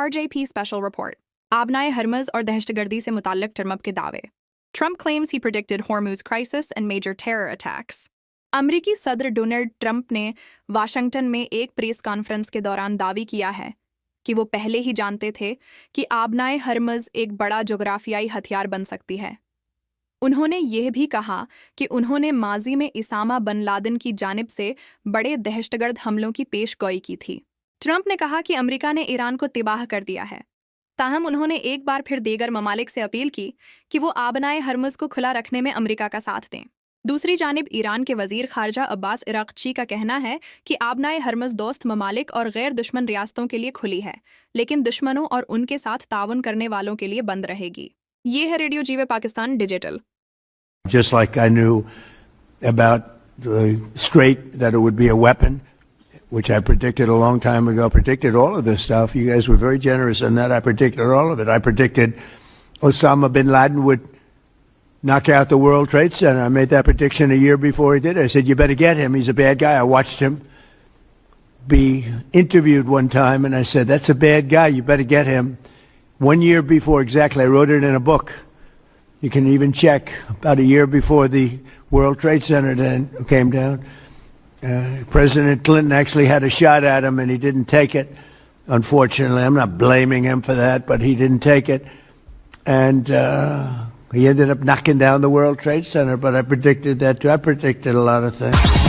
RJP Special Report. आबनाए हरमज और दहशतगर्दी से मुताल्लिक ट्रम्प के दावे. Trump claims he predicted Hormuz crisis and major terror attacks. अमरीकी सदर डोनाल्ड ट्रंप ने वाशिंगटन में एक प्रेस कॉन्फ्रेंस के दौरान दावी किया है कि वो पहले ही जानते थे कि आबनाए हरमज एक बड़ा जोग्राफियाई हथियार बन सकती है. उन्होंने यह भी कहा कि उन्होंने माजी में इसामा बिन लादेन की जानिब से बड़े दहशतगर्द हमलों की पेशगोई की थी. ट्रंप ने कहा कि अमेरिका ने ईरान को तिबाह कर दिया है. ताहम उन्होंने एक बार फिर दीगर ममालिक से अपील की कि वो आबनाए हरमुज को खुला रखने में अमेरिका का साथ दें. दूसरी जानिब ईरान के वजीर खारजा अब्बास इराक़ची का कहना है कि आबनाए हरमुज दोस्त ममालिक और गैर दुश्मन रियासतों के लिए खुली है, लेकिन दुश्मनों और उनके साथ ताउन करने वालों के लिए बंद रहेगी. ये है रेडियो जीवे Pakistan digital. Just like I knew about the Strait, that it would be a weapon, which I predicted a long time ago, predicted all of this stuff. You guys were very generous in that. I predicted all of it. I predicted Osama bin Laden would knock out the World Trade Center. I made that prediction a year before he did it. I said, you better get him. He's a bad guy. I watched him be interviewed one time, and I said, that's a bad guy. You better get him. 1 year before, exactly. I wrote it in a book. You can even check about a year before the World Trade Center then came down. President Clinton actually had a shot at him, and he didn't take it, unfortunately. I'm not blaming him for that, but he didn't take it. And he ended up knocking down the World Trade Center, but I predicted that too. I predicted a lot of things.